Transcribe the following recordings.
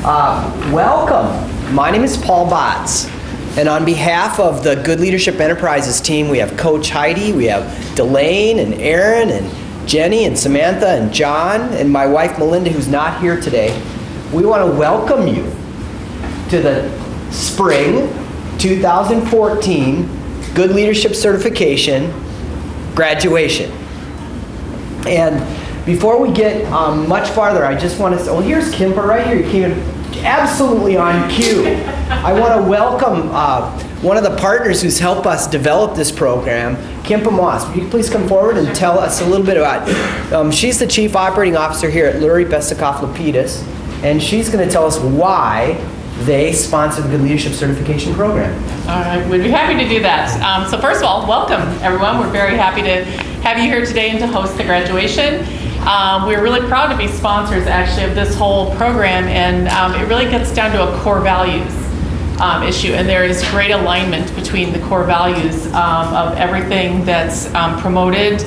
Welcome. My name is Paul Botts, and on behalf of the Good Leadership Enterprises team, we have Coach Heidi, we have Delane and Aaron and Jenny and Samantha and John and my wife Melinda, who's not here today. We want to welcome you to the Spring 2014 Good Leadership Certification graduation. And before we get much farther, I just want to say, oh, here's Kimpa right here. You came in absolutely on cue. I want to welcome one of the partners who's helped us develop this program, Kimpa Moss. Will you please come forward and tell us a little bit about it? She's the Chief Operating Officer here at Lurie, Besikof, Lapidus, and she's going to tell us why they sponsored the Good Leadership Certification Program. All right, we'd be happy to do that. So first of all, welcome everyone. We're very happy to have you here today and to host the graduation. We're really proud to be sponsors actually of this whole program, and it really gets down to a core values issue, and there is great alignment between the core values of everything that's promoted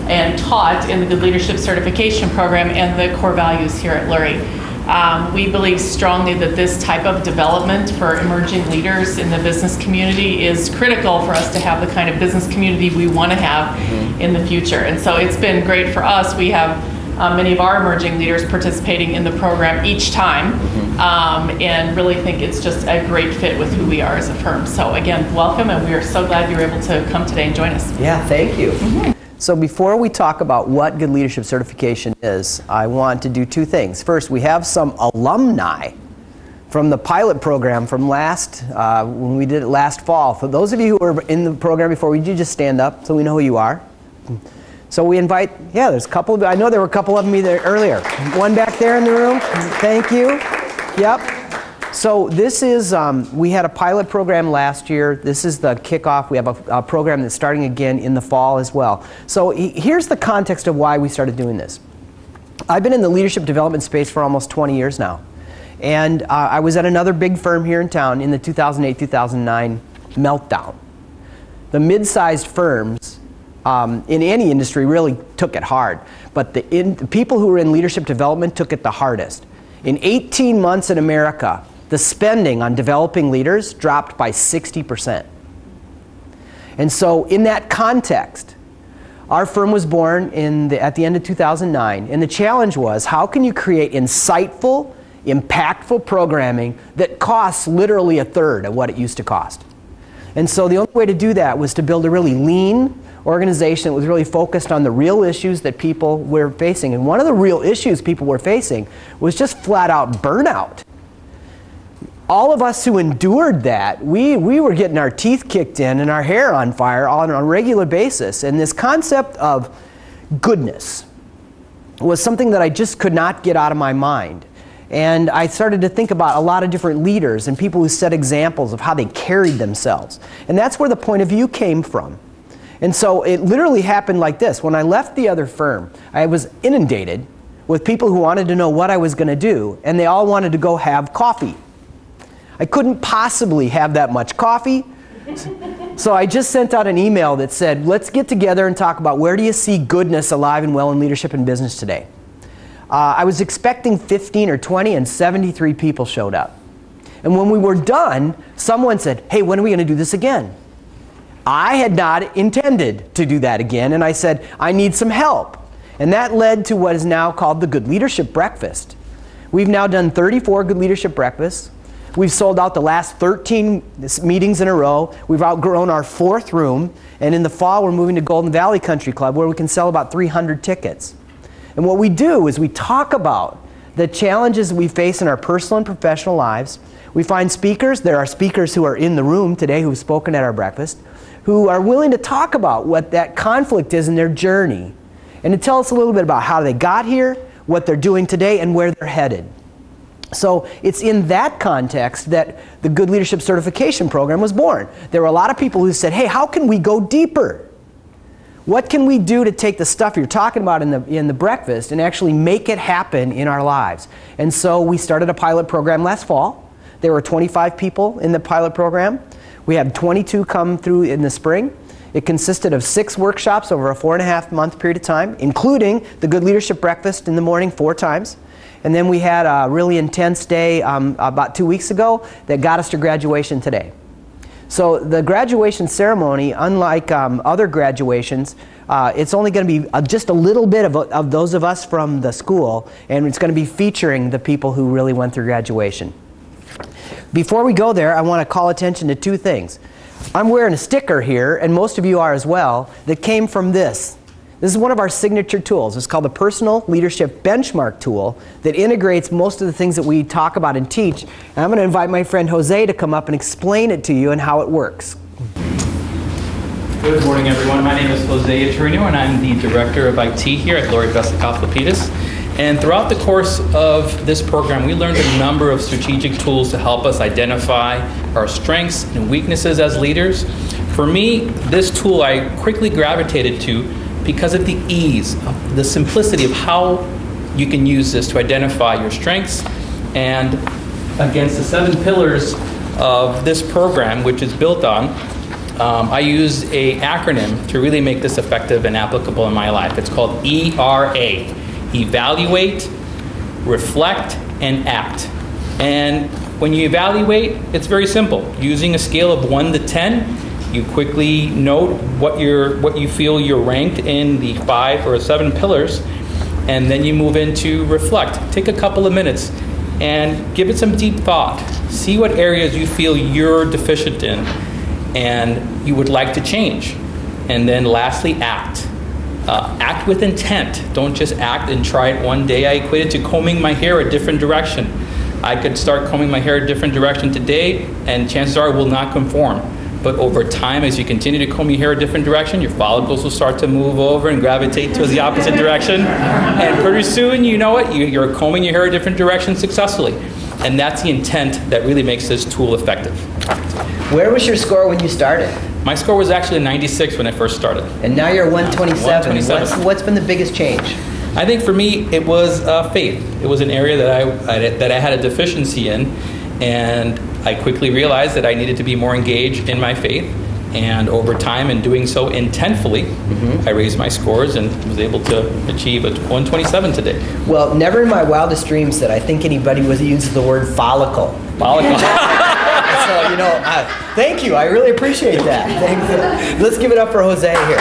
and taught in the Good Leadership Certification Program and the core values here at Lurie. We believe strongly that this type of development for emerging leaders in the business community is critical for us to have the kind of business community we want to have in the future. And so it's been great for us. We have many of our emerging leaders participating in the program each time, and really think it's just a great fit with who we are as a firm. So again, welcome, and we are so glad you were able to come today and join us. Yeah, thank you. So before we talk about what Good Leadership Certification is, I want to do two things. First, we have some alumni from the pilot program from when we did it last fall. For those of you who were in the program before, would you just stand up so we know who you are? So we invite, there's a couple, I know there were a couple of them there earlier. One back there in the room, thank you. Yep. So this is, we had a pilot program last year. This is the kickoff. We have a program that's starting again in the fall as well. So here's the context of why we started doing this. I've been in the leadership development space for almost 20 years now. And I was at another big firm here in town in the 2008-2009 meltdown. The mid-sized firms in any industry really took it hard. But the people who were in leadership development took it the hardest. In 18 months in America, the spending on developing leaders dropped by 60%. And so in that context, our firm was born at the end of 2009, and the challenge was, how can you create insightful, impactful programming that costs literally a third of what it used to cost? And so the only way to do that was to build a really lean organization that was really focused on the real issues that people were facing. And one of the real issues people were facing was just flat out burnout. All of us who endured that, we were getting our teeth kicked in and our hair on fire on a regular basis. And this concept of goodness was something that I just could not get out of my mind. And I started to think about a lot of different leaders and people who set examples of how they carried themselves. And that's where the point of view came from. And so it literally happened like this. When I left the other firm, I was inundated with people who wanted to know what I was going to do, and they all wanted to go have coffee. I couldn't possibly have that much coffee, so I just sent out an email that said, let's get together and talk about where do you see goodness alive and well in leadership and business today. I was expecting 15 or 20, and 73 people showed up. And when we were done, someone said, hey, when are we going to do this again? I had not intended to do that again, and I said, I need some help. And that led to what is now called the Good Leadership Breakfast. We've now done 34 Good Leadership Breakfasts. We've sold out the last 13 meetings in a row. We've outgrown our 4th room. And in the fall, we're moving to Golden Valley Country Club, where we can sell about 300 tickets. And what we do is we talk about the challenges we face in our personal and professional lives. We find speakers. There are speakers who are in the room today who have spoken at our breakfast, who are willing to talk about what that conflict is in their journey, and to tell us a little bit about how they got here, what they're doing today, and where they're headed. So it's in that context that the Good Leadership Certification Program was born. There were a lot of people who said, hey, how can we go deeper? What can we do to take the stuff you're talking about in the breakfast and actually make it happen in our lives? And so we started a pilot program last fall. There were 25 people in the pilot program. We had 22 come through in the spring. It consisted of 6 workshops over a 4.5-month period of time, including the Good Leadership Breakfast in the morning 4 times. and then we had a really intense day about 2 weeks ago that got us to graduation today. So the graduation ceremony, unlike other graduations, it's only going to be just a little bit of those of us from the school, and it's going to be featuring the people who really went through graduation. Before we go there, I want to call attention to two things. I'm wearing a sticker here, and most of you are as well, that came from this. This is one of our signature tools. It's called the Personal Leadership Benchmark Tool that integrates most of the things that we talk about and teach. And I'm going to invite my friend Jose to come up and explain it to you and how it works. Good morning, everyone. My name is Jose Atrino, and I'm the Director of IT here at Lurie, Besikof, Lapidus. And throughout the course of this program, we learned a number of strategic tools to help us identify our strengths and weaknesses as leaders. For me, this tool I quickly gravitated to because of the ease, the simplicity of how you can use this to identify your strengths. And against the 7 pillars of this program, which is built on, I use an acronym to really make this effective and applicable in my life. It's called ERA. Evaluate, reflect, and act. And when you evaluate, it's very simple. Using a scale of 1 to 10, you quickly note what you feel you're ranked in the 5 or 7 pillars, and then you move into reflect. Take a couple of minutes and give it some deep thought. See what areas you feel you're deficient in and you would like to change. And then lastly, act. Act with intent. Don't just act and try it one day. I equate it to combing my hair a different direction. I could start combing my hair a different direction today, and chances are it will not conform. But over time, as you continue to comb your hair a different direction, your follicles will start to move over and gravitate towards the opposite direction. And pretty soon, you know it, you're combing your hair a different direction successfully. And that's the intent that really makes this tool effective. Where was your score when you started? My score was actually a 96 when I first started. And now you're 127. 127. What's been the biggest change? I think for me, it was faith. It was an area that I had a deficiency in, and I quickly realized that I needed to be more engaged in my faith. And over time, in doing so intentfully, I raised my scores and was able to achieve a 127 today. Well, never in my wildest dreams did I think anybody would use the word follicle. Follicle. So, thank you. I really appreciate that. Thanks. Let's give it up for Jose here.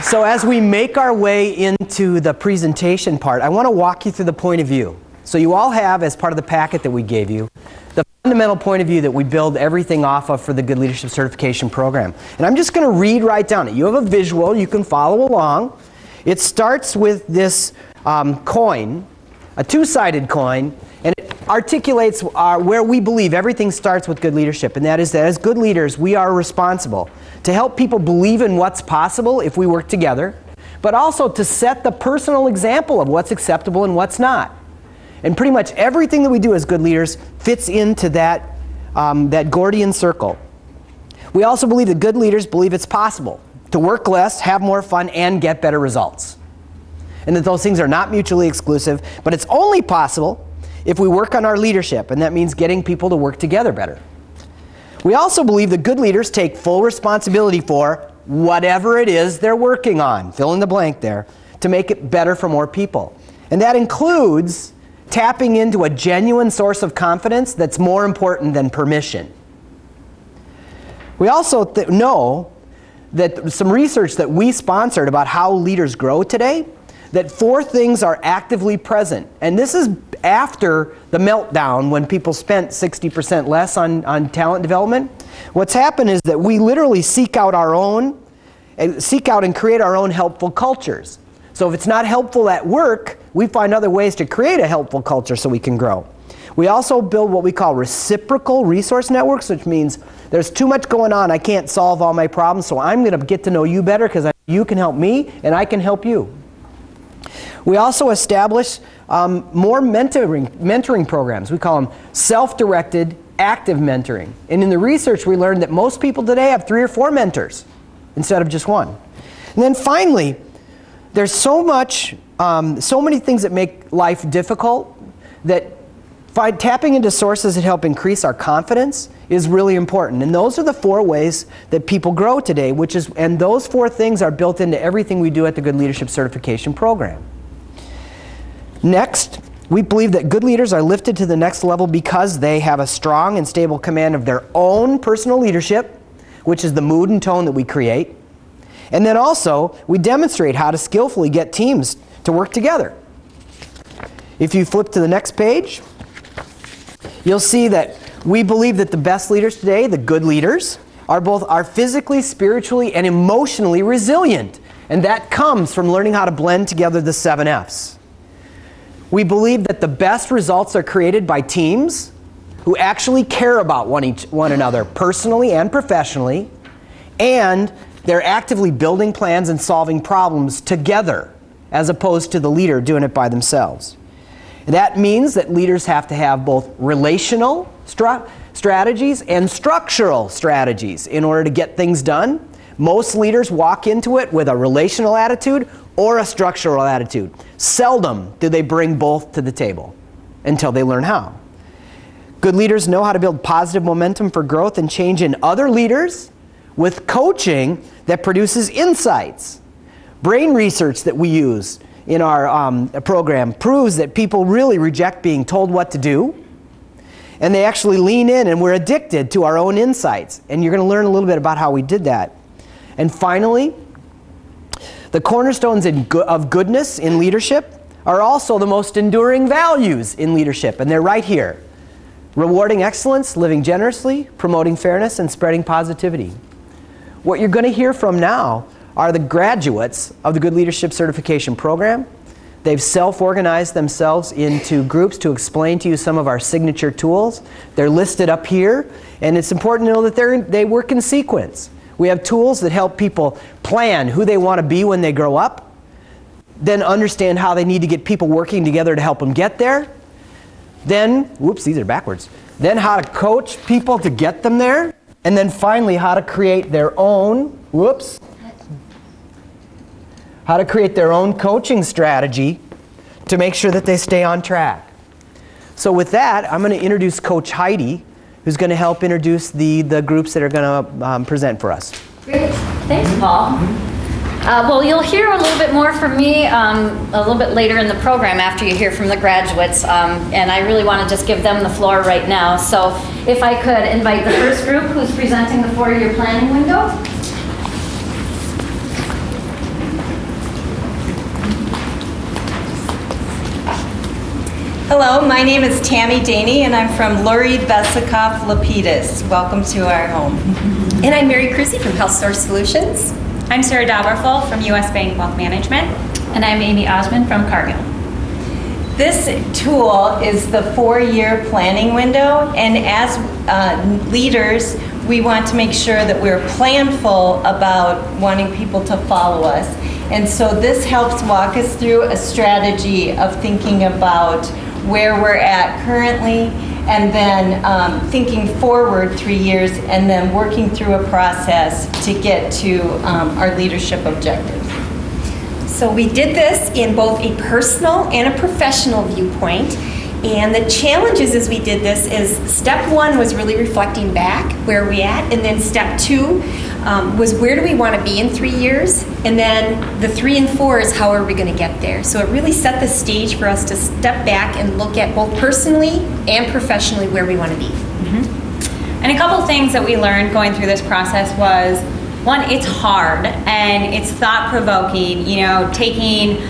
So as we make our way into the presentation part, I want to walk you through the point of view. So you all have, as part of the packet that we gave you, the fundamental point of view that we build everything off of for the Good Leadership Certification Program. And I'm just going to read right down it. You have a visual. You can follow along. It starts with this coin, a two-sided coin, and it articulates where we believe everything starts with good leadership, and that is that as good leaders, we are responsible to help people believe in what's possible if we work together, but also to set the personal example of what's acceptable and what's not. And pretty much everything that we do as good leaders fits into that Gordian circle. We also believe that good leaders believe it's possible to work less, have more fun, and get better results. And that those things are not mutually exclusive, but it's only possible if we work on our leadership, and that means getting people to work together better. We also believe that good leaders take full responsibility for whatever it is they're working on, fill in the blank there, to make it better for more people. And that includes tapping into a genuine source of confidence that's more important than permission. We also know that some research that we sponsored about how leaders grow today, that 4 things are actively present. And this is after the meltdown when people spent 60% less on talent development. What's happened is that we literally seek out and create our own helpful cultures. So if it's not helpful at work, we find other ways to create a helpful culture so we can grow. We also build what we call reciprocal resource networks, which means there's too much going on, I can't solve all my problems, so I'm going to get to know you better because you can help me and I can help you. We also establish more mentoring programs. We call them self-directed active mentoring. And in the research, we learned that most people today have 3 or 4 mentors instead of just 1. And then finally, there's so many things that make life difficult that tapping into sources that help increase our confidence is really important. And those are the 4 ways that people grow today, and those 4 things are built into everything we do at the Good Leadership Certification Program. Next, we believe that good leaders are lifted to the next level because they have a strong and stable command of their own personal leadership, which is the mood and tone that we create. And then also, we demonstrate how to skillfully get teams to work together. If you flip to the next page, you'll see that we believe that the best leaders today, the good leaders, are physically, spiritually, and emotionally resilient. And that comes from learning how to blend together the 7 F's. We believe that the best results are created by teams who actually care about one another personally and professionally, and they're actively building plans and solving problems together, as opposed to the leader doing it by themselves. And that means that leaders have to have both relational strategies and structural strategies in order to get things done. Most leaders walk into it with a relational attitude or a structural attitude. Seldom do they bring both to the table until they learn how. Good leaders know how to build positive momentum for growth and change in other leaders with coaching that produces insights. Brain research that we use in our program proves that people really reject being told what to do, and they actually lean in, and we're addicted to our own insights. And you're going to learn a little bit about how we did that. And finally, the cornerstones of goodness in leadership are also the most enduring values in leadership, and they're right here. Rewarding excellence, living generously, promoting fairness, and spreading positivity. What you're going to hear from now are the graduates of the Good Leadership Certification Program. They've self-organized themselves into groups to explain to you some of our signature tools. They're listed up here, and it's important to know that they work in sequence. We have tools that help people plan who they want to be when they grow up, then understand how they need to get people working together to help them get there, then, whoops, these are backwards, then how to coach people to get them there, and then finally how to create their own, how to create their own coaching strategy to make sure that they stay on track. So with that, I'm going to introduce Coach Heidi, who's going to help introduce the groups that are going to present for us. Great. Thanks, Paul. Well, you'll hear a little bit more from me a little bit later in the program after you hear from the graduates, and I really want to just give them the floor right now. So if I could invite the first group who's presenting the 4-year planning window. Hello, my name is Tammy Daney, and I'm from Lurie, Besikof, Lapidus. Welcome to our home. And I'm Mary Cruzy from Health Source Solutions. I'm Sarah Dauberful from U.S. Bank Wealth Management. And I'm Amy Osmond from Cargill. This tool is the 4-year planning window, and as leaders, we want to make sure that we're planful about wanting people to follow us. And so this helps walk us through a strategy of thinking about where we're at currently, and then thinking forward 3 years, and then working through a process to get to our leadership objectives. So we did this in both a personal and a professional viewpoint. And the challenges as we did this is step 1 was really reflecting back where we at, and then step 2 was where do we want to be in 3 years, and then the 3 and 4 is how are we going to get there. So it really set the stage for us to step back and look at both personally and professionally where we want to be. And a couple things that we learned going through this process was, one, it's hard and it's thought-provoking, you know, taking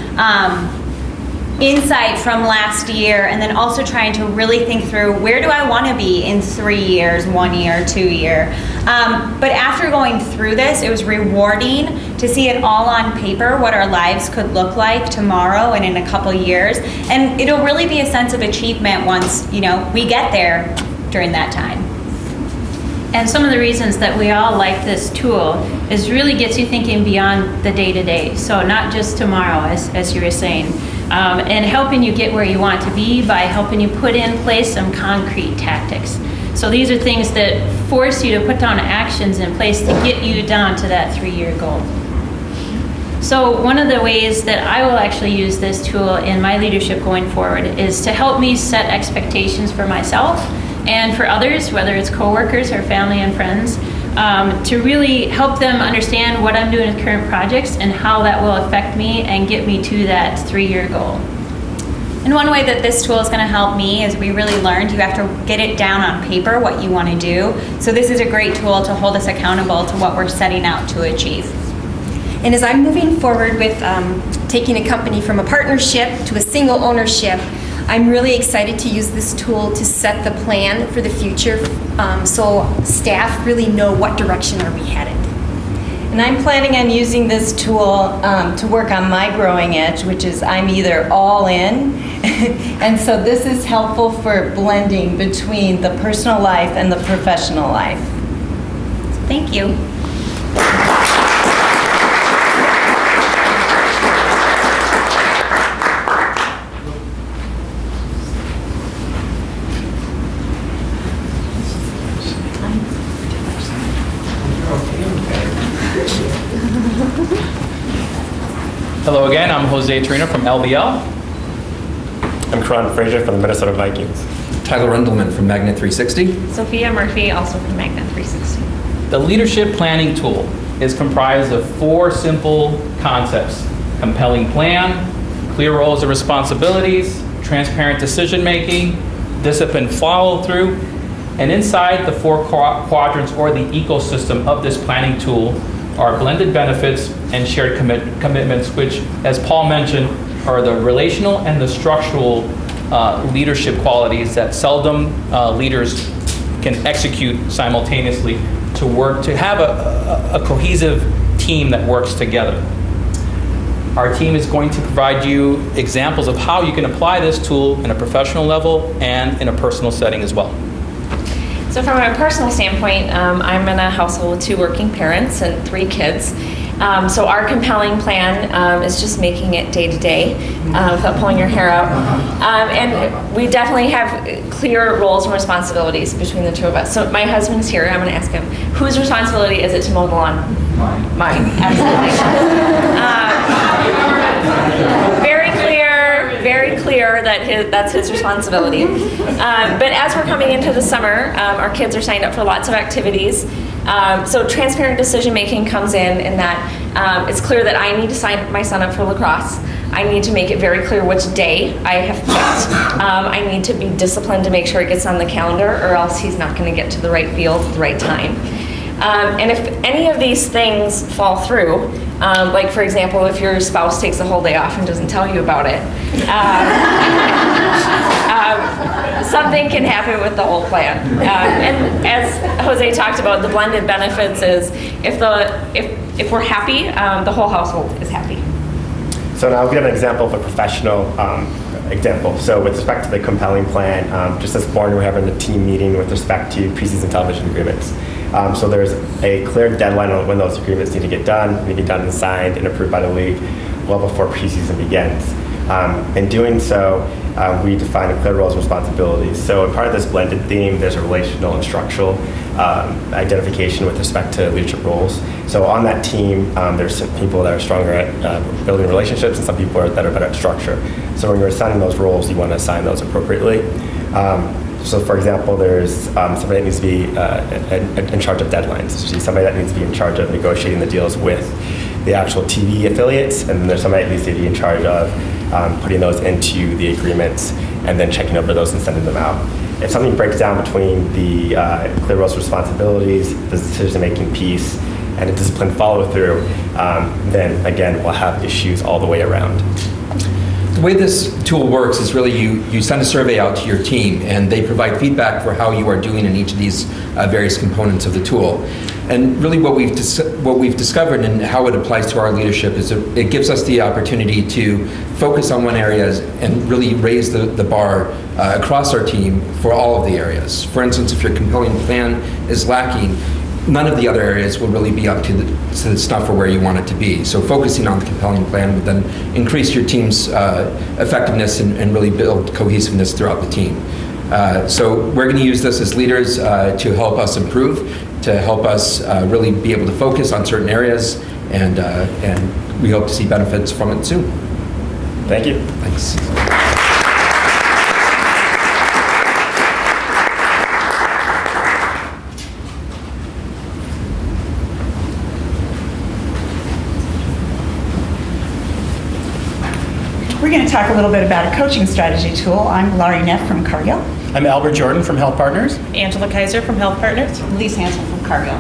insight from last year and then also trying to really think through where do I want to be in 3 years, 1 year, 2 year. But after going through this, it was rewarding to see it all on paper, what our lives could look like tomorrow and in a couple years. And it'll really be a sense of achievement once, you know, we get there during that time. And some of the reasons that we all like this tool is really gets you thinking beyond the day-to-day. So not just tomorrow, as you were saying, and helping you get where you want to be by helping you put in place some concrete tactics. So these are things that force you to put down actions in place to get you down to that 3-year goal. So one of the ways that I will actually use this tool in my leadership going forward is to help me set expectations for myself and for others, whether it's coworkers or family and friends, to really help them understand what I'm doing with current projects and how that will affect me and get me to that 3-year goal. And one way that this tool is going to help me is we really learned you have to get it down on paper what you want to do. So this is a great tool to hold us accountable to what we're setting out to achieve. And as I'm moving forward with taking a company from a partnership to a single ownership, I'm really excited to use this tool to set the plan for the future, so staff really know what direction are we headed. And I'm planning on using this tool to work on my growing edge, which is I'm either all in, and so this is helpful for blending between the personal life and the professional life. Thank you. Hello again, I'm Jose Torino from LBL. I'm Karan Frazier from the Minnesota Vikings. Tyler Rundelman from Magnet 360. Sophia Murphy, also from Magnet 360. The leadership planning tool is comprised of 4 simple concepts: compelling plan, clear roles and responsibilities, transparent decision making, disciplined follow through, and inside the 4 quadrants or the ecosystem of this planning tool are blended benefits and shared commitments, which, as Paul mentioned, are the relational and the structural leadership qualities that seldom leaders can execute simultaneously to work, to have a cohesive team that works together. Our team is going to provide you examples of how you can apply this tool in a professional level and in a personal setting as well. So from a personal standpoint, I'm in a household with 2 working parents and 3 kids. So our compelling plan is just making it day to day without pulling your hair out. And we definitely have clear roles and responsibilities between the 2 of us. So my husband's here. I'm going to ask him, whose responsibility is it to mow the lawn? Mine, absolutely. Very clear that that's his responsibility. But as we're coming into the summer, our kids are signed up for lots of activities. So transparent decision making comes in that it's clear that I need to sign my son up for lacrosse. I need to make it very clear which day I have picked. I need to be disciplined to make sure it gets on the calendar, or else he's not going to get to the right field at the right time. And if any of these things fall through, like for example, if your spouse takes the whole day off and doesn't tell you about it, something can happen with the whole plan. And as Jose talked about, the blended benefits is if we're happy, the whole household is happy. So now I'll give an example of a professional example. So with respect to the compelling plan, just this morning we're having a team meeting with respect to preseason television agreements. So there's a clear deadline on when those agreements need to get done and signed and approved by the league well before preseason begins. In doing so, we define the clear roles and responsibilities. So in part of this blended theme, there's a relational and structural identification with respect to leadership roles. So on that team, there's some people that are stronger at building relationships and some people that are better at structure. So when you're assigning those roles, you want to assign those appropriately. So for example, there's somebody that needs to be in charge of deadlines. So somebody that needs to be in charge of negotiating the deals with the actual TV affiliates, and then there's somebody that needs to be in charge of putting those into the agreements and then checking over those and sending them out. If something breaks down between the clear roles and responsibilities, the decision-making piece, and a disciplined follow-through, then again, we'll have issues all the way around. The way this tool works is really you send a survey out to your team, and they provide feedback for how you are doing in each of these various components of the tool. And really what we've discovered and how it applies to our leadership is it gives us the opportunity to focus on one area and really raise the bar across our team for all of the areas. For instance, if your compelling plan is lacking, none of the other areas will really be up to the snuff for where you want it to be. So focusing on the compelling plan would then increase your team's effectiveness and really build cohesiveness throughout the team. So we're going to use this as leaders to help us improve, to help us really be able to focus on certain areas, and we hope to see benefits from it soon. Thank you. Thanks. talk a little bit about a coaching strategy tool. I'm Lurie from Cargill. I'm Albert Jordan from Health Partners. Angela Kaiser from Health Partners. Lise Hansel from Cargill.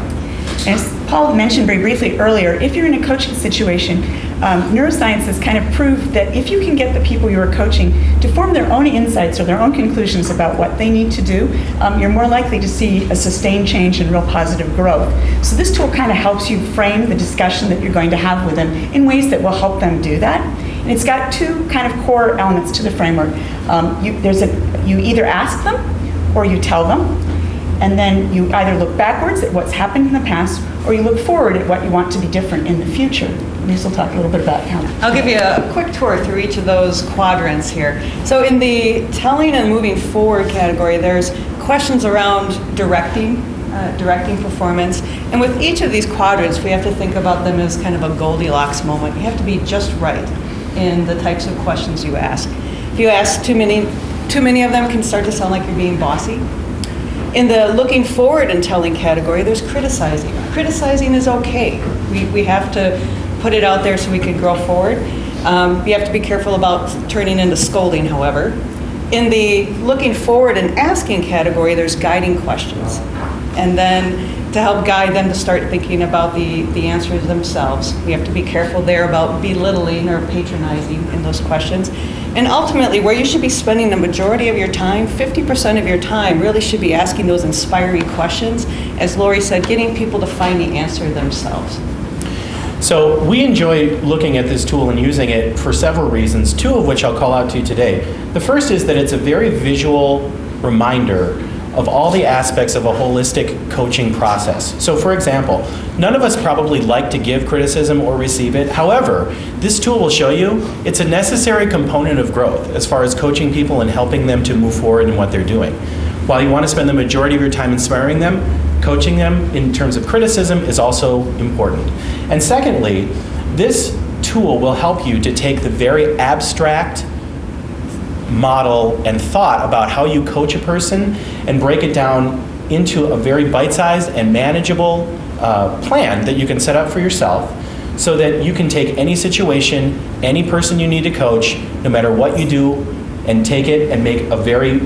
As Paul mentioned very briefly earlier, if you're in a coaching situation, neuroscience has kind of proved that if you can get the people you are coaching to form their own insights or their own conclusions about what they need to do, you're more likely to see a sustained change and real positive growth. So this tool kind of helps you frame the discussion that you're going to have with them in ways that will help them do that. And it's got two kind of core elements to the framework. You either ask them or you tell them. And then you either look backwards at what's happened in the past, or you look forward at what you want to be different in the future. Lisa will talk a little bit about how. I'll give you a quick tour through each of those quadrants here. So in the telling and moving forward category, there's questions around directing performance. And with each of these quadrants, we have to think about them as kind of a Goldilocks moment. You have to be just right in the types of questions you ask. If you ask too many of them, can start to sound like you're being bossy. In the looking forward and telling category, there's criticizing. Criticizing is okay. We have to put it out there so we can grow forward. You have to be careful about turning into scolding, however. In the looking forward and asking category, there's guiding questions. And then to help guide them to start thinking about the answers themselves. We have to be careful there about belittling or patronizing in those questions. And ultimately, where you should be spending the majority of your time, 50% of your time, really should be asking those inspiring questions. As Lurie said, getting people to find the answer themselves. So we enjoy looking at this tool and using it for several reasons, two of which I'll call out to you today. The first is that it's a very visual reminder of all the aspects of a holistic coaching process. So for example, none of us probably like to give criticism or receive it. However, this tool will show you it's a necessary component of growth as far as coaching people and helping them to move forward in what they're doing. While you want to spend the majority of your time inspiring them, coaching them in terms of criticism is also important. And secondly, this tool will help you to take the very abstract model and thought about how you coach a person and break it down into a very bite-sized and manageable plan that you can set up for yourself so that you can take any situation, any person you need to coach, no matter what you do, and take it and make a very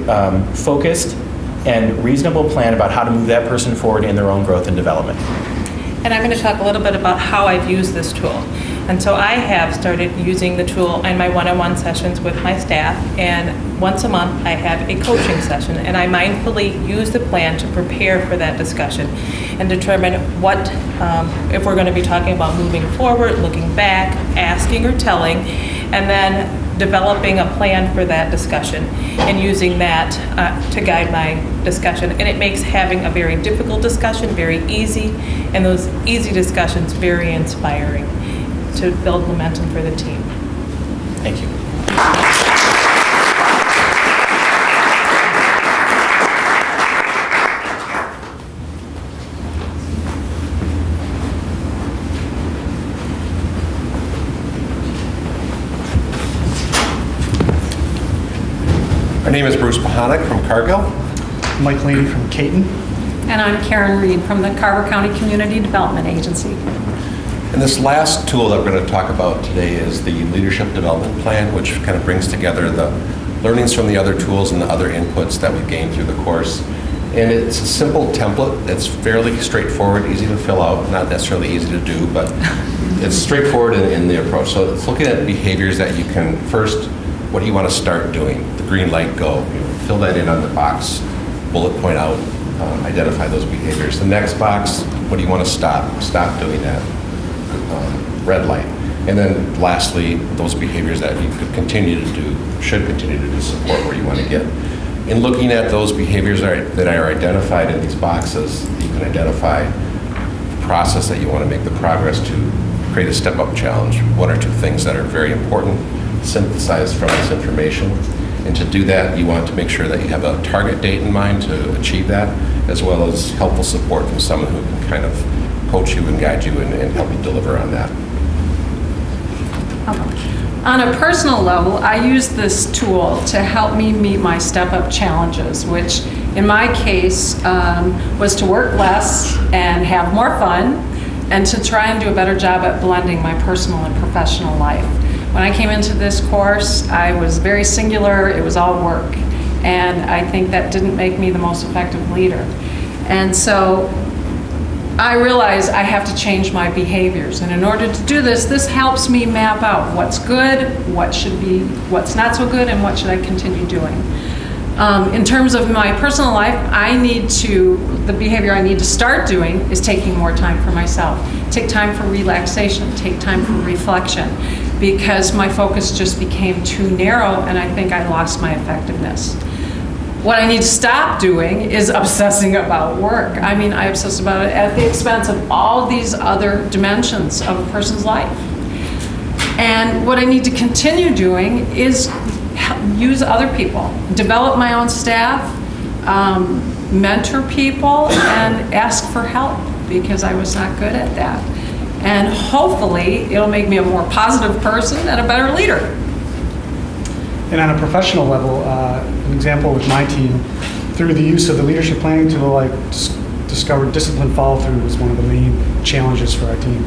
focused and reasonable plan about how to move that person forward in their own growth and development. And I'm going to talk a little bit about how I've used this tool. And so I have started using the tool in my one-on-one sessions with my staff, and once a month I have a coaching session, and I mindfully use the plan to prepare for that discussion and determine what, if we're going to be talking about moving forward, looking back, asking or telling, and then developing a plan for that discussion and using that to guide my discussion. And it makes having a very difficult discussion very easy, and those easy discussions very inspiring to build momentum for the team. Thank you. My name is Bruce Pahanik from Cargill. Mike Laney from Caton. And I'm Karen Reed from the Carver County Community Development Agency. And this last tool that we're going to talk about today is the Leadership Development Plan, which kind of brings together the learnings from the other tools and the other inputs that we've gained through the course. And it's a simple template. It's fairly straightforward, easy to fill out, not necessarily easy to do, but it's straightforward in the approach. So it's looking at behaviors that you can first, what do you want to start doing? The green light, go. Fill that in on the box, bullet point out, identify those behaviors. The next box, what do you want to stop? Stop doing that. Red light. And then lastly, those behaviors that you could continue to do, should continue to do, support where you want to get. In looking at those behaviors that are identified in these boxes, you can identify the process that you want to make the progress to create a step-up challenge, one or two things that are very important, synthesized from this information. And to do that, you want to make sure that you have a target date in mind to achieve that, as well as helpful support from someone who can kind of coach you and guide you and help you deliver on that. On a personal level, I use this tool to help me meet my step-up challenges, which in my case was to work less and have more fun, and to try and do a better job at blending my personal and professional life. When I came into this course, I was very singular, it was all work. And I think that didn't make me the most effective leader. And so I realized I have to change my behaviors. And in order to do this, this helps me map out what's good, what's not so good, and what should I continue doing. In terms of my personal life, the behavior I need to start doing is taking more time for myself. Take time for relaxation, take time for reflection, because my focus just became too narrow and I think I lost my effectiveness. What I need to stop doing is obsessing about work. I mean, I obsess about it at the expense of all these other dimensions of a person's life. And what I need to continue doing is use other people, develop my own staff, mentor people, and ask for help because I was not good at that. And hopefully it'll make me a more positive person and a better leader. And on a professional level, an example with my team, through the use of the leadership planning tool, I discovered discipline follow-through was one of the main challenges for our team.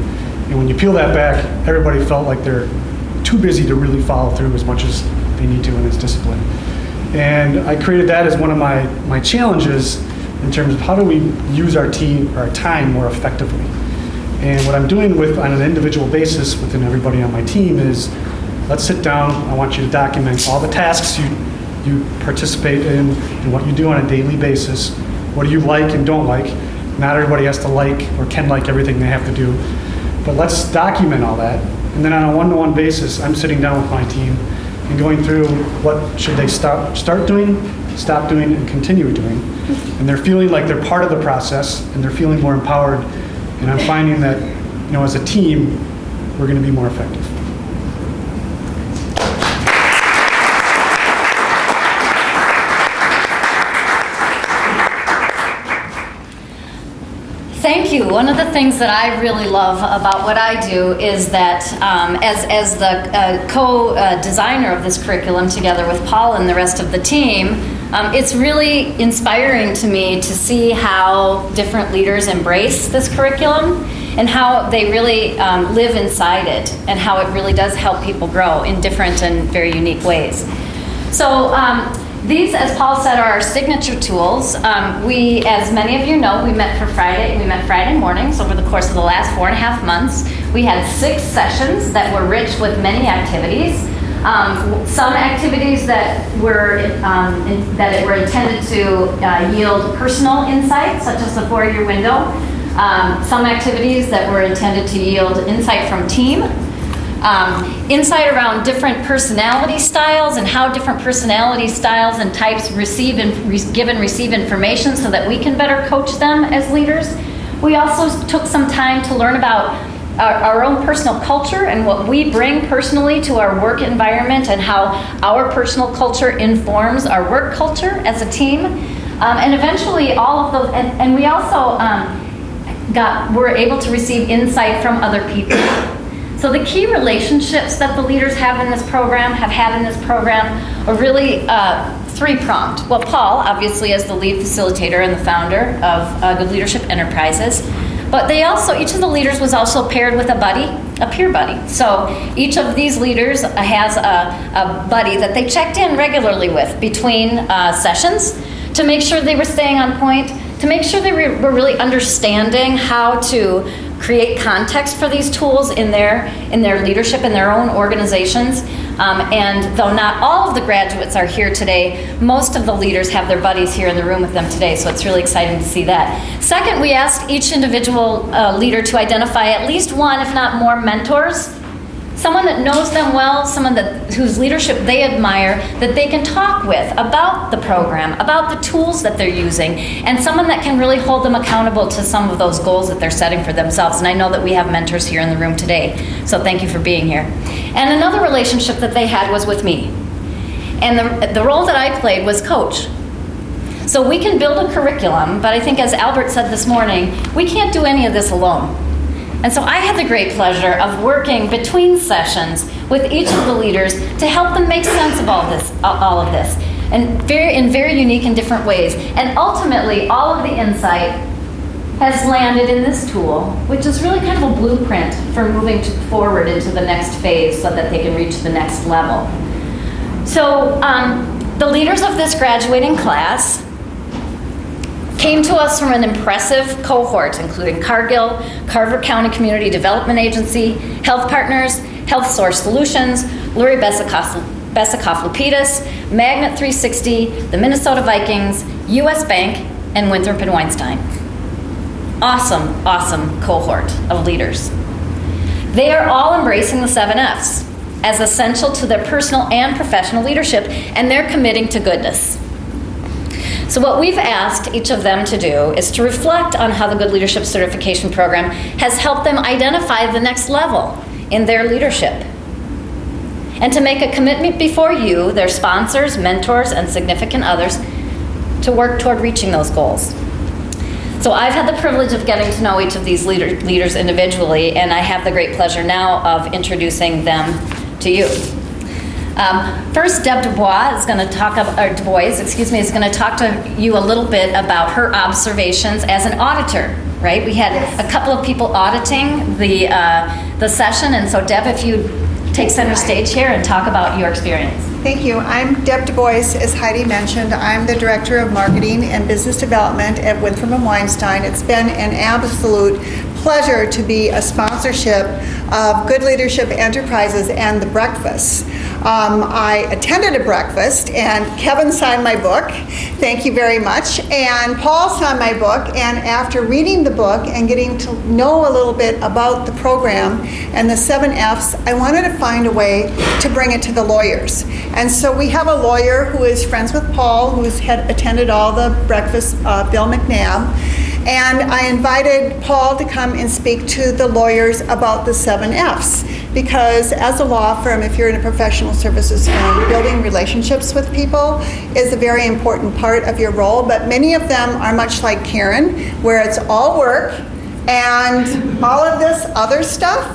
And when you peel that back, everybody felt like they're too busy to really follow through as much as they need to in this discipline. And I created that as one of my challenges in terms of how do we use our time more effectively. And what I'm doing on an individual basis within everybody on my team is, let's sit down. I want you to document all the tasks you participate in and what you do on a daily basis. What do you like and don't like? Not everybody has to like or can like everything they have to do. But let's document all that. And then on a one-to-one basis, I'm sitting down with my team and going through what should they start doing, stop doing, and continue doing. And they're feeling like they're part of the process and they're feeling more empowered. And I'm finding that, as a team, we're going to be more effective. Thank you. One of the things that I really love about what I do is that as the co-designer of this curriculum together with Paul and the rest of the team, it's really inspiring to me to see how different leaders embrace this curriculum and how they really live inside it and how it really does help people grow in different and very unique ways. So these, as Paul said, are our signature tools. We, as many of you know, we met Friday mornings over the course of the last 4.5 months. We had 6 sessions that were rich with many activities. Some activities that were intended to yield personal insight, such as the 4-year window. Some activities that were intended to yield insight from team. Insight around different personality styles and how different personality styles and types receive and receive information so that we can better coach them as leaders. We also took some time to learn about our own personal culture and what we bring personally to our work environment and how our personal culture informs our work culture as a team. And eventually all of those, and we also were able to receive insight from other people. So the key relationships that the leaders have in this program, are really 3-pronged. Well, Paul, obviously, as the lead facilitator and the founder of Good Leadership Enterprises, but each of the leaders was also paired with a peer buddy. So each of these leaders has a buddy that they checked in regularly with between sessions to make sure they were staying on point, to make sure they were really understanding how to create context for these tools in their leadership in their own organizations. And though not all of the graduates are here today, most of the leaders have their buddies here in the room with them today, so it's really exciting to see that. Second, we asked each individual leader to identify at least one, if not more, mentors. Someone that knows them well, someone whose leadership they admire, that they can talk with about the program, about the tools that they're using, and someone that can really hold them accountable to some of those goals that they're setting for themselves. And I know that we have mentors here in the room today, so thank you for being here. And another relationship that they had was with me. And the role that I played was coach. So we can build a curriculum, but I think as Albert said this morning, we can't do any of this alone. And so I had the great pleasure of working between sessions with each of the leaders to help them make sense of all of this, and in very unique and different ways. And ultimately, all of the insight has landed in this tool, which is really kind of a blueprint for moving forward into the next phase so that they can reach the next level. So the leaders of this graduating class came to us from an impressive cohort, including Cargill, Carver County Community Development Agency, Health Partners, Health Source Solutions, Lurie Besikof Lapidus, Magnet 360, the Minnesota Vikings, US Bank, and Winthrop and Weinstein. Awesome, awesome cohort of leaders. They are all embracing the 7 F's as essential to their personal and professional leadership, and they're committing to goodness. So what we've asked each of them to do is to reflect on how the Good Leadership Certification Program has helped them identify the next level in their leadership, and to make a commitment before you, their sponsors, mentors, and significant others, to work toward reaching those goals. So I've had the privilege of getting to know each of these leaders individually, and I have the great pleasure now of introducing them to you. First, Deb Dubois is going to talk is going to talk to you a little bit about her observations as an auditor. Right? We had a couple of people auditing the session, and so Deb, if you take center stage here and talk about your experience. Thank you. I'm Deb Dubois, as Heidi mentioned. I'm the Director of Marketing and Business Development at Winthrop & Weinstein. It's been an absolute pleasure to be a sponsorship of Good Leadership Enterprises and the breakfast. I attended a breakfast, and Kevin signed my book. Thank you very much. And Paul signed my book, and after reading the book and getting to know a little bit about the program and the 7 F's, I wanted to find a way to bring it to the lawyers. And so we have a lawyer who is friends with Paul, who has attended all the breakfasts, Bill McNabb. And I invited Paul to come and speak to the lawyers about the 7 F's. Because as a law firm, if you're in a professional services firm, building relationships with people is a very important part of your role. But many of them are much like Karen, where it's all work and all of this other stuff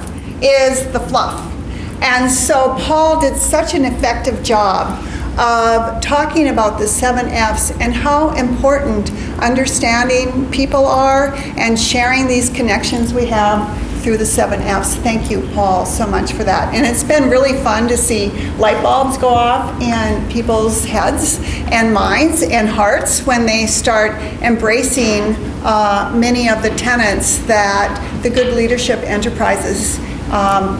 is the fluff. And so Paul did such an effective job of talking about the 7 F's and how important understanding people are and sharing these connections we have through the 7 F's. Thank you, Paul, so much for that. And it's been really fun to see light bulbs go off in people's heads and minds and hearts when they start embracing many of the tenets that the Good Leadership Enterprises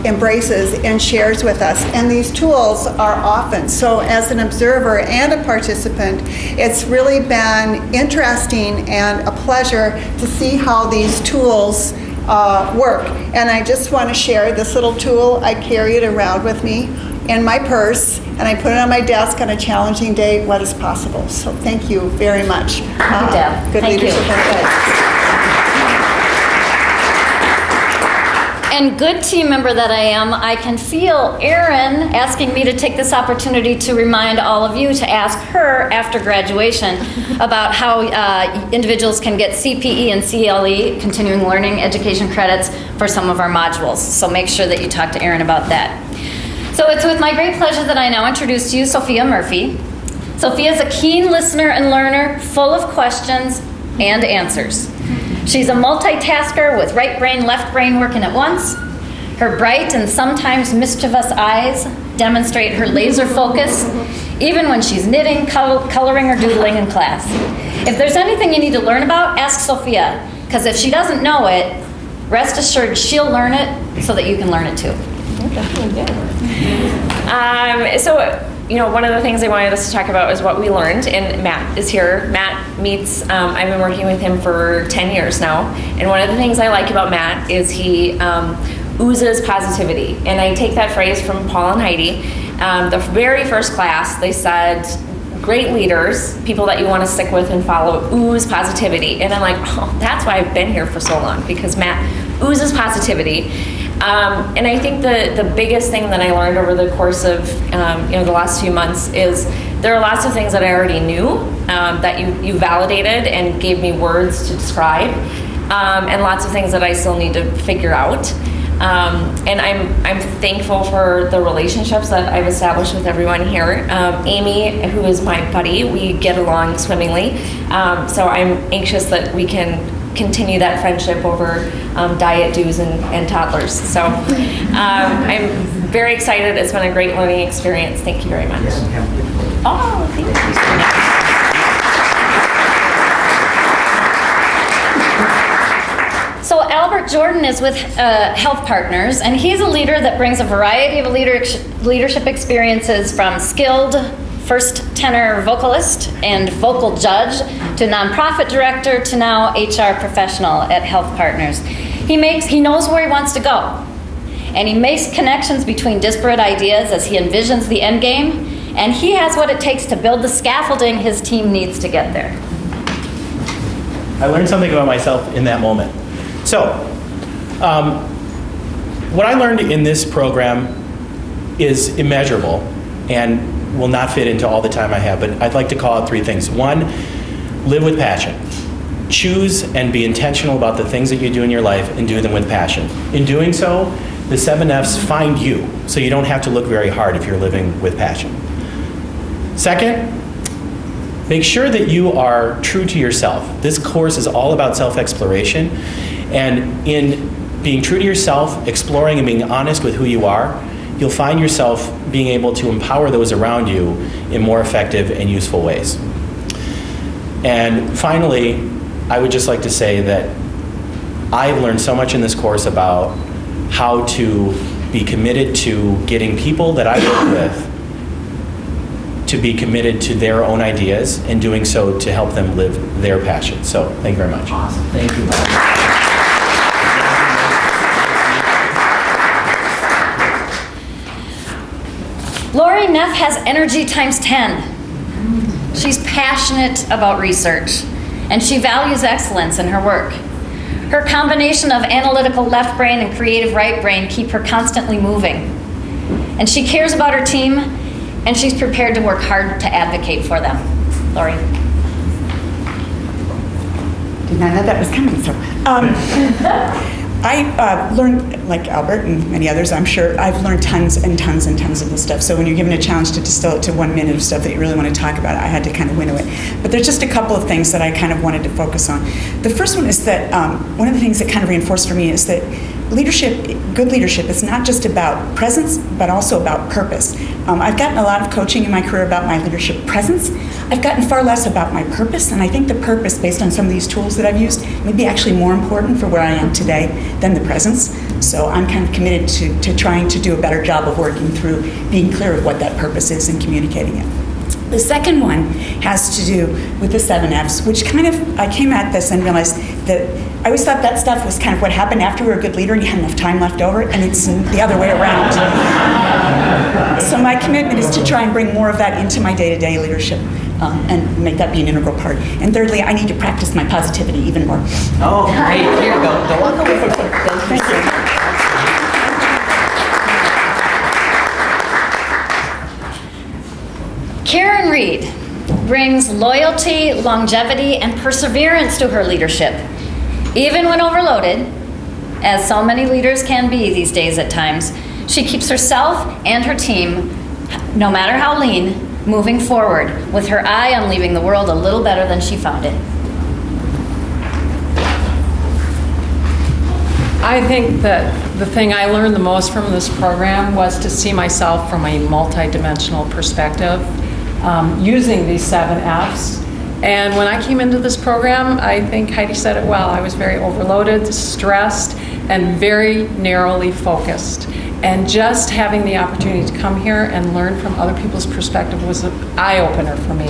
embraces and shares with us. And these tools are often, so as an observer and a participant, it's really been interesting and a pleasure to see how these tools work. And I just want to share this little tool. I carry it around with me in my purse, and I put it on my desk on a challenging day. What is possible? So thank you very much. Thank you, Deb. Good leadership. And good team member that I am, I can feel Erin asking me to take this opportunity to remind all of you to ask her after graduation about how individuals can get CPE and CLE, continuing learning education credits, for some of our modules. So make sure that you talk to Erin about that. So it's with my great pleasure that I now introduce to you Sophia Murphy. Sophia is a keen listener and learner, full of questions and answers. She's a multitasker with right brain, left brain working at once. Her bright and sometimes mischievous eyes demonstrate her laser focus, even when she's knitting, coloring, or doodling in class. If there's anything you need to learn about, ask Sophia, because if she doesn't know it, rest assured she'll learn it so that you can learn it too. One of the things I wanted us to talk about is what we learned, and Matt is here. Matt meets, I've been working with him for 10 years now, and one of the things I like about Matt is he oozes positivity, and I take that phrase from Paul and Heidi. The very first class, they said, great leaders, people that you want to stick with and follow, ooze positivity, and I'm like, oh, that's why I've been here for so long, because Matt oozes positivity. And I think the biggest thing that I learned over the course of the last few months is there are lots of things that I already knew that you validated and gave me words to describe, and lots of things that I still need to figure out. And I'm thankful for the relationships that I've established with everyone here. Amy, who is my buddy, we get along swimmingly. So I'm anxious that we can continue that friendship over diet do's and toddlers. So I'm very excited. It's been a great learning experience. Thank you very much. Oh, thank you. So Albert Jordan is with Health Partners, and he's a leader that brings a variety of leadership experiences, from skilled first tenor vocalist and vocal judge to nonprofit director to now HR professional at Health Partners. He knows where he wants to go, and he makes connections between disparate ideas as he envisions the end game, and he has what it takes to build the scaffolding his team needs to get there. I learned something about myself in that moment. So, what I learned in this program is immeasurable and will not fit into all the time I have, but I'd like to call out 3 things. 1, live with passion. Choose and be intentional about the things that you do in your life and do them with passion. In doing so, the 7 F's find you, so you don't have to look very hard if you're living with passion. 2nd, make sure that you are true to yourself. This course is all about self-exploration, and in being true to yourself, exploring and being honest with who you are, you'll find yourself being able to empower those around you in more effective and useful ways. And finally, I would just like to say that I've learned so much in this course about how to be committed to getting people that I work with to be committed to their own ideas, and doing so to help them live their passion. So thank you very much. Awesome. Thank you. Lurie Neff has energy times 10. She's passionate about research, and she values excellence in her work. Her combination of analytical left brain and creative right brain keep her constantly moving. And she cares about her team, and she's prepared to work hard to advocate for them. Lurie. Did not know that was coming, so. I learned, like Albert and many others, I'm sure, I've learned tons and tons and tons of this stuff. So when you're given a challenge to distill it to 1 minute of stuff that you really want to talk about, I had to kind of winnow it. But there's just a couple of things that I kind of wanted to focus on. The first one is that one of the things that kind of reinforced for me is that leadership, good leadership, is not just about presence, but also about purpose. I've gotten a lot of coaching in my career about my leadership presence. I've gotten far less about my purpose, and I think the purpose, based on some of these tools that I've used, may be actually more important for where I am today than the presence. So I'm kind of committed to trying to do a better job of working through being clear of what that purpose is and communicating it. The second one has to do with the 7 F's, which kind of, I came at this and realized that I always thought that stuff was kind of what happened after we were a good leader and you had enough time left over, and it's the other way around. So my commitment is to try and bring more of that into my day-to-day leadership and make that be an integral part. And thirdly, I need to practice my positivity even more. Oh, great. Here you go. Don't walk away. Thank you. Karen Reed brings loyalty, longevity, and perseverance to her leadership. Even when overloaded, as so many leaders can be these days at times, she keeps herself and her team, no matter how lean, moving forward with her eye on leaving the world a little better than she found it. I think that the thing I learned the most from this program was to see myself from a multidimensional perspective, using these 7 F's. And when I came into this program, I think Heidi said it well, I was very overloaded, stressed, and very narrowly focused. And just having the opportunity to come here and learn from other people's perspective was an eye-opener for me.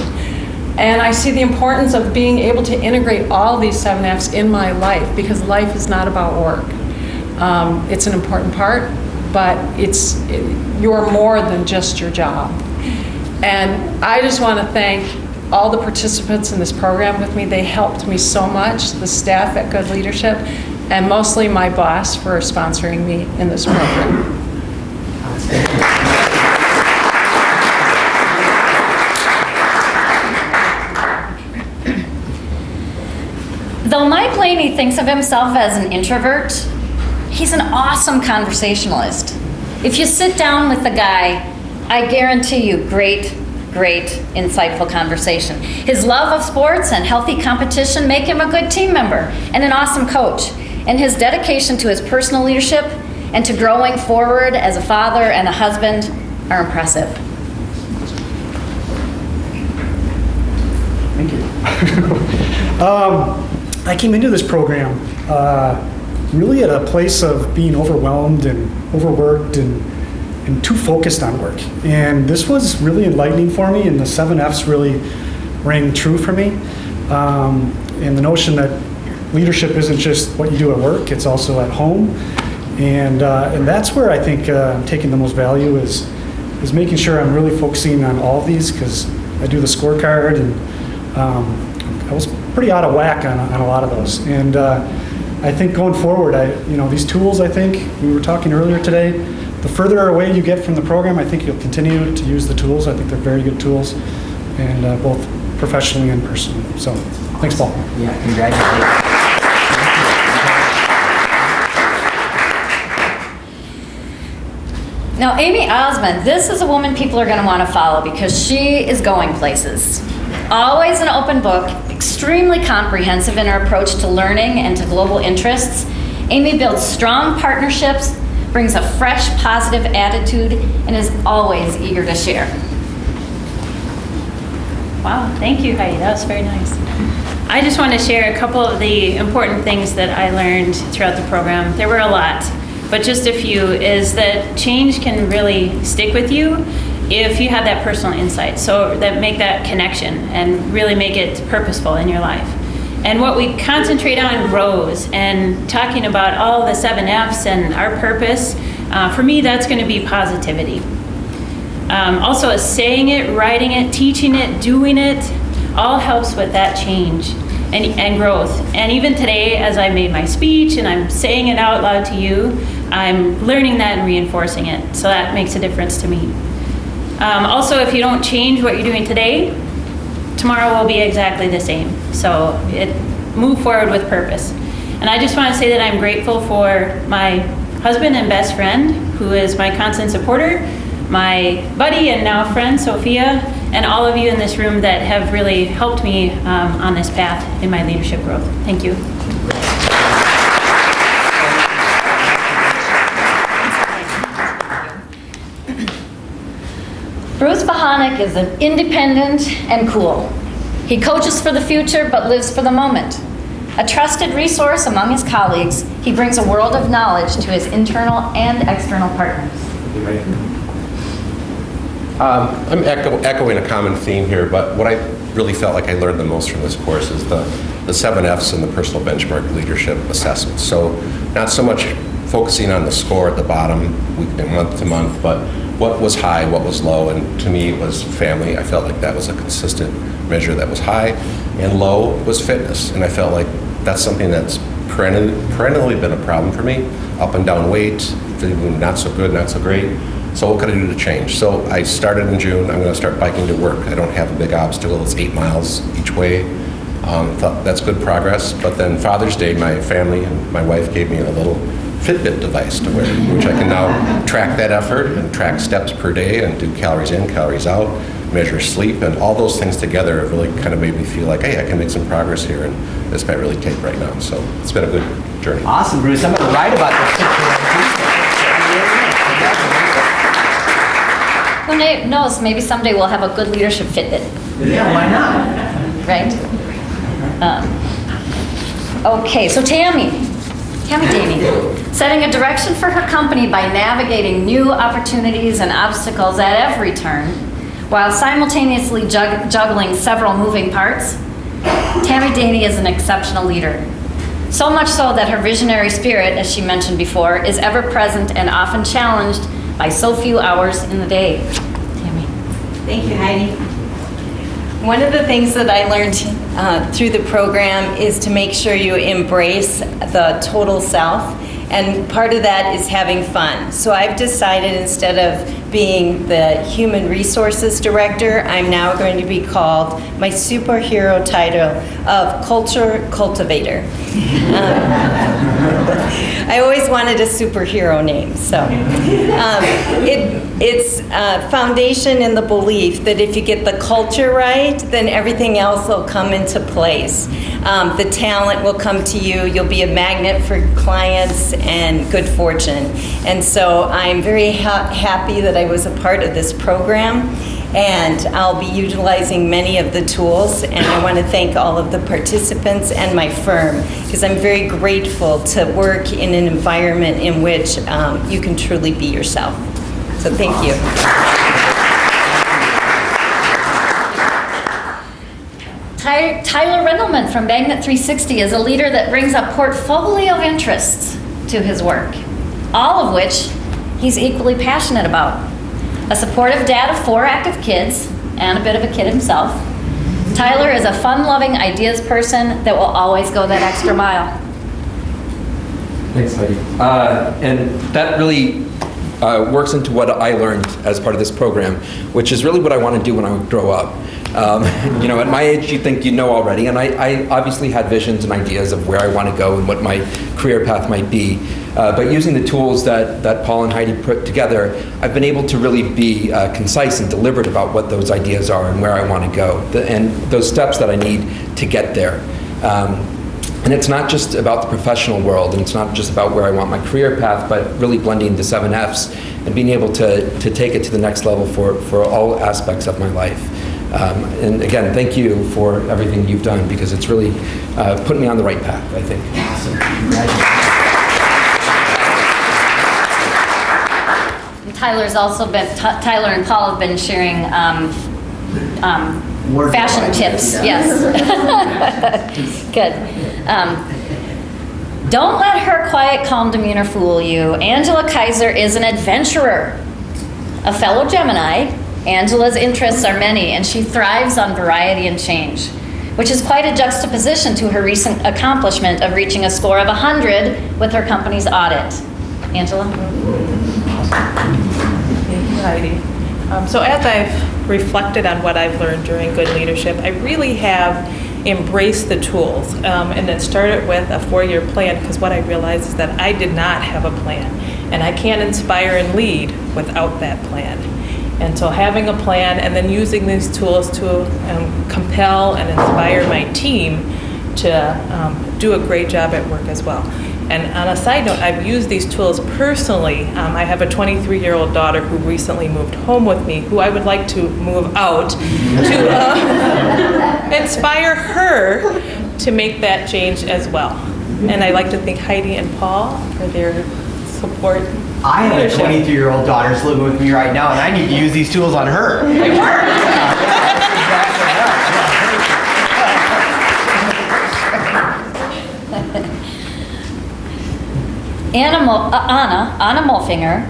And I see the importance of being able to integrate all these 7 F's in my life, because life is not about work. It's an important part, but you're more than just your job. And I just want to thank all the participants in this program with me. They helped me so much, the staff at Good Leadership, and mostly my boss for sponsoring me in this program. Though Mike Laney thinks of himself as an introvert, he's an awesome conversationalist. If you sit down with the guy, I guarantee you great great, insightful conversation. His love of sports and healthy competition make him a good team member and an awesome coach. And his dedication to his personal leadership and to growing forward as a father and a husband are impressive. Thank you. I came into this program really at a place of being overwhelmed and overworked and too focused on work. And this was really enlightening for me, and the 7 F's really rang true for me. And the notion that leadership isn't just what you do at work, it's also at home. And that's where I think I'm taking the most value is making sure I'm really focusing on all of these, because I do the scorecard, and I was pretty out of whack on a lot of those. And I think going forward, these tools, I think, we were talking earlier today, the further away you get from the program, I think you'll continue to use the tools. I think they're very good tools, and both professionally and personally. So, thanks, Paul. Yeah, congratulations. Now, Amy Osmond, this is a woman people are going to want to follow because she is going places. Always an open book, extremely comprehensive in her approach to learning and to global interests. Amy builds strong partnerships, brings a fresh, positive attitude, and is always eager to share. Wow, thank you, Heidi. That was very nice. I just want to share a couple of the important things that I learned throughout the program. There were a lot, but just a few is that change can really stick with you if you have that personal insight. So that make that connection and really make it purposeful in your life. And what we concentrate on grows, and talking about all the 7 F's and our purpose, for me, that's going to be positivity. Also, saying it, writing it, teaching it, doing it, all helps with that change and growth. And even today, as I made my speech and I'm saying it out loud to you, I'm learning that and reinforcing it. So that makes a difference to me. Also, if you don't change what you're doing today, tomorrow will be exactly the same. So move forward with purpose. And I just want to say that I'm grateful for my husband and best friend, who is my constant supporter, my buddy and now friend, Sophia, and all of you in this room that have really helped me on this path in my leadership growth. Thank you. Bruce Bohanek is an independent and cool. He coaches for the future but lives for the moment. A trusted resource among his colleagues, he brings a world of knowledge to his internal and external partners. I'm echoing a common theme here, but what I really felt like I learned the most from this course is the 7 F's and the personal benchmark leadership assessment. So not so much focusing on the score at the bottom week and month to month, but what was high, what was low, and to me it was family. I felt like that was a consistent measure that was high, and low was fitness. And I felt like that's something that's perennially been a problem for me, up and down weight, feeling not so good, not so great. So what could I do to change? So I started in June. I'm going to start biking to work. I don't have a big obstacle. It's 8 miles each way. Thought that's good progress. But then Father's Day, my family and my wife gave me a little Fitbit device to wear, which I can now track that effort and track steps per day and do calories in, calories out, measure sleep, and all those things together have really kind of made me feel like, hey, I can make some progress here, and this might really take right now. So it's been a good journey. Awesome, Bruce. I'm going to write about this. Who knows, maybe someday we'll have a good leadership Fitbit. Yeah, why not? Right? Okay, so Tammy Daney, setting a direction for her company by navigating new opportunities and obstacles at every turn, while simultaneously juggling several moving parts. Tammy Daney is an exceptional leader. So much so that her visionary spirit, as she mentioned before, is ever present and often challenged by so few hours in the day. Tammy. Thank you, Heidi. One of the things that I learned through the program is to make sure you embrace the total self And part of that is having fun. So I've decided instead of being the human resources director, I'm now going to be called my superhero title of culture cultivator. I always wanted a superhero name, so it's foundation in the belief that if you get the culture right, then everything else will come into place. The talent will come to you. You'll be a magnet for clients and good fortune. And so I'm very happy that I was a part of this program, and I'll be utilizing many of the tools, and I want to thank all of the participants and my firm, because I'm very grateful to work in an environment in which you can truly be yourself. So thank you. Tyler Rendelman from Magnet 360 is a leader that brings a portfolio of interests to his work, all of which he's equally passionate about. A supportive dad of 4 active kids and a bit of a kid himself, Tyler is a fun-loving ideas person that will always go that extra mile. Thanks, Heidi. And that really works into what I learned as part of this program, which is really what I want to do when I grow up. At my age, you think you know already, and I obviously had visions and ideas of where I want to go and what my career path might be. But using the tools that Paul and Heidi put together, I've been able to really be concise and deliberate about what those ideas are and where I want to go, and those steps that I need to get there. And it's not just about the professional world, and it's not just about where I want my career path, but really blending the 7 Fs and being able to take it to the next level for all aspects of my life. And again, thank you for everything you've done, because it's really put me on the right path, I think. Awesome. Congratulations. Tyler and Paul have been sharing fashion tips. Yes. Good. Don't let her quiet, calm demeanor fool you. Angela Kaiser is an adventurer. A fellow Gemini, Angela's interests are many, and she thrives on variety and change, which is quite a juxtaposition to her recent accomplishment of reaching a score of 100 with her company's audit. Angela? Thank you, Heidi. So as I've reflected on what I've learned during Good Leadership, I really have embraced the tools. And it started with a 4-year plan, because what I realized is that I did not have a plan. And I can't inspire and lead without that plan. And so having a plan and then using these tools to compel and inspire my team to do a great job at work as well. And on a side note, I've used these tools personally. I have a 23-year-old daughter who recently moved home with me, who I would like to move out to inspire her to make that change as well. And I'd like to thank Heidi and Paul for their support. I have a 23-year-old daughter who's living with me right now, and I need to use these tools on her. Anna Mulfinger,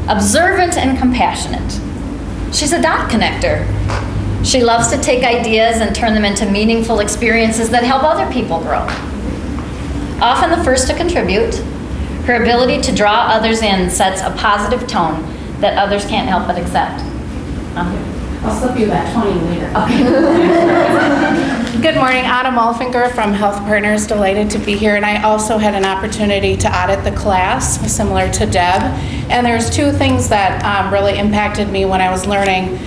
observant and compassionate. She's a dot connector. She loves to take ideas and turn them into meaningful experiences that help other people grow. Often the first to contribute, her ability to draw others in sets a positive tone that others can't help but accept. I'll slip you that 20 later. Okay. Good morning, Anna Mulfinger from Health Partners. Delighted to be here. And I also had an opportunity to audit the class, similar to Deb. And there's 2 things that really impacted me when I was learning.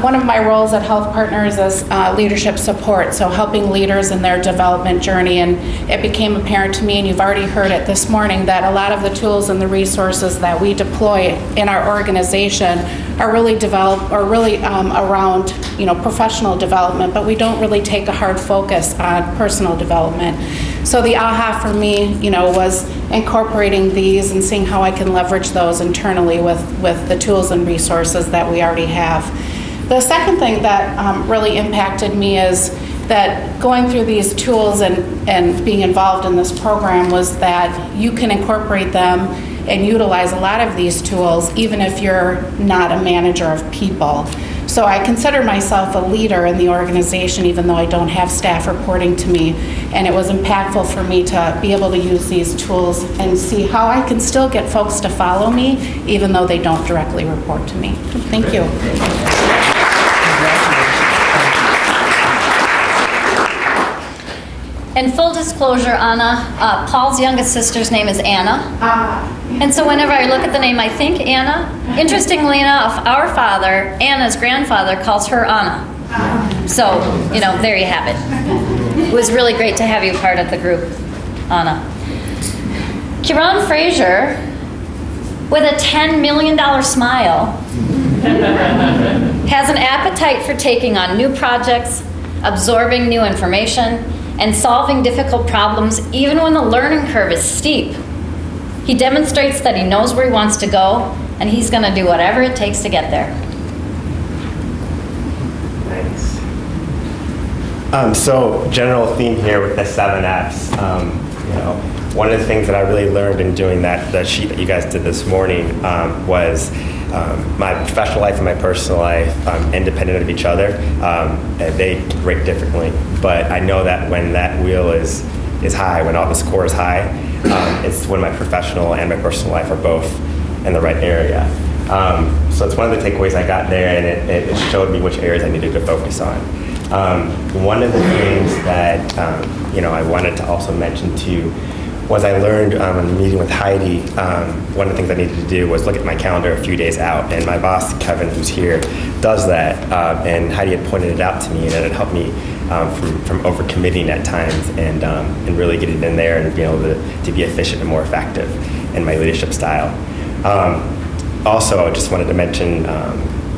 One of my roles at Health Partners is leadership support, so helping leaders in their development journey. And it became apparent to me, and you've already heard it this morning, that a lot of the tools and the resources that we deploy in our organization are really around professional development, but we don't really take a hard focus on personal development. So the aha for me, was incorporating these and seeing how I can leverage those internally with the tools and resources that we already have. The second thing that really impacted me is that going through these tools and being involved in this program was that you can incorporate them and utilize a lot of these tools even if you're not a manager of people. So I consider myself a leader in the organization, even though I don't have staff reporting to me. And it was impactful for me to be able to use these tools and see how I can still get folks to follow me, even though they don't directly report to me. Thank you. And full disclosure, Anna, Paul's youngest sister's name is Anna. And so whenever I look at the name, I think Anna. Interestingly enough, our father, Anna's grandfather, calls her Anna. So, there you have it. It was really great to have you part of the group, Anna. Kieran Frazier, with a $10 million smile, has an appetite for taking on new projects, absorbing new information, and solving difficult problems even when the learning curve is steep. He demonstrates that he knows where he wants to go, and he's going to do whatever it takes to get there. Thanks. So, general theme here with the 7 Fs. One of the things that I really learned in doing that sheet that you guys did this morning was my professional life and my personal life, independent of each other, they rate differently. But I know that when that wheel is high, when all the score is high, it's when my professional and my personal life are both in the right area. So it's one of the takeaways I got there, and it showed me which areas I needed to focus on. One of the things that I wanted to also mention too was I learned in a meeting with Heidi, one of the things I needed to do was look at my calendar a few days out, and my boss, Kevin, who's here, does that, and Heidi had pointed it out to me, and it helped me from overcommitting at times and really getting in there and being able to be efficient and more effective in my leadership style. Also, I just wanted to mention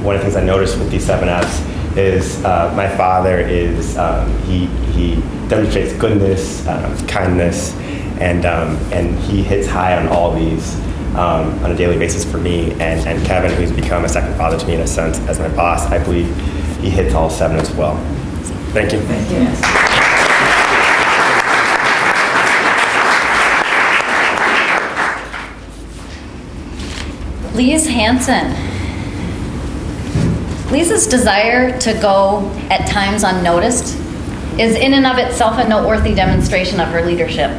one of the things I noticed with these 7 Fs is my father is, he demonstrates goodness, kindness, and he hits high on all these on a daily basis for me. And Kevin, who's become a second father to me in a sense as my boss, I believe he hits all 7 as well. Thank you. Thank you. Lise Hansen. Lisa's desire to go at times unnoticed is in and of itself a noteworthy demonstration of her leadership.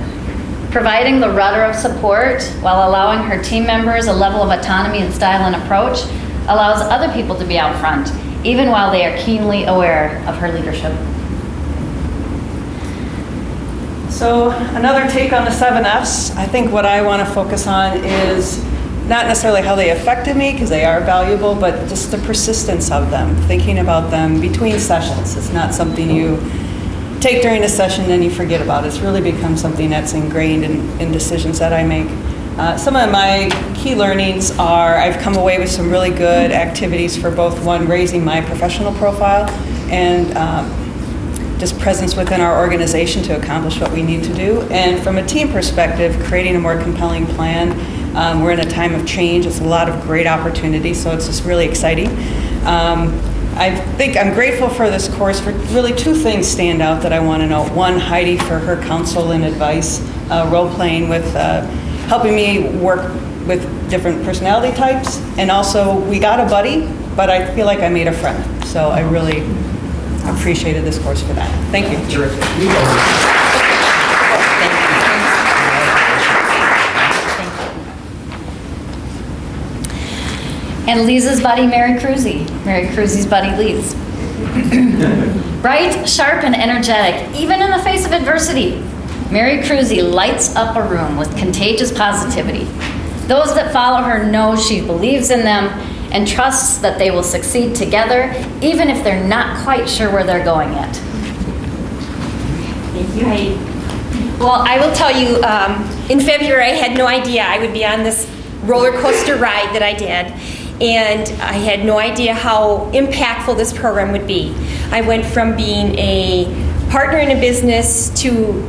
Providing the rudder of support while allowing her team members a level of autonomy and style and approach allows other people to be out front, even while they are keenly aware of her leadership. So another take on the 7 Fs, I think what I want to focus on is not necessarily how they affected me, because they are valuable, but just the persistence of them, thinking about them between sessions. It's not something you take during a session and you forget about. It's really become something that's ingrained in decisions that I make. Some of my key learnings are I've come away with some really good activities for both, one, raising my professional profile and just presence within our organization to accomplish what we need to do. And from a team perspective, creating a more compelling plan. We're in a time of change. It's a lot of great opportunities, so it's just really exciting. I think I'm grateful for this course for really 2 things stand out that I want to note. One, Heidi for her counsel and advice, role-playing with helping me work with different personality types. And also, we got a buddy, but I feel like I made a friend. So I really appreciated this course for that. Thank you. Terrific. And Lisa's buddy, Mary Cruzy. Mary Cruzy's buddy, Lise. Bright, sharp, and energetic, even in the face of adversity, Mary Cruzy lights up a room with contagious positivity. Those that follow her know she believes in them and trusts that they will succeed together, even if they're not quite sure where they're going yet. Thank you, Heidi. Well, I will tell you, in February, I had no idea I would be on this roller coaster ride that I did. And I had no idea how impactful this program would be. I went from being a partner in a business to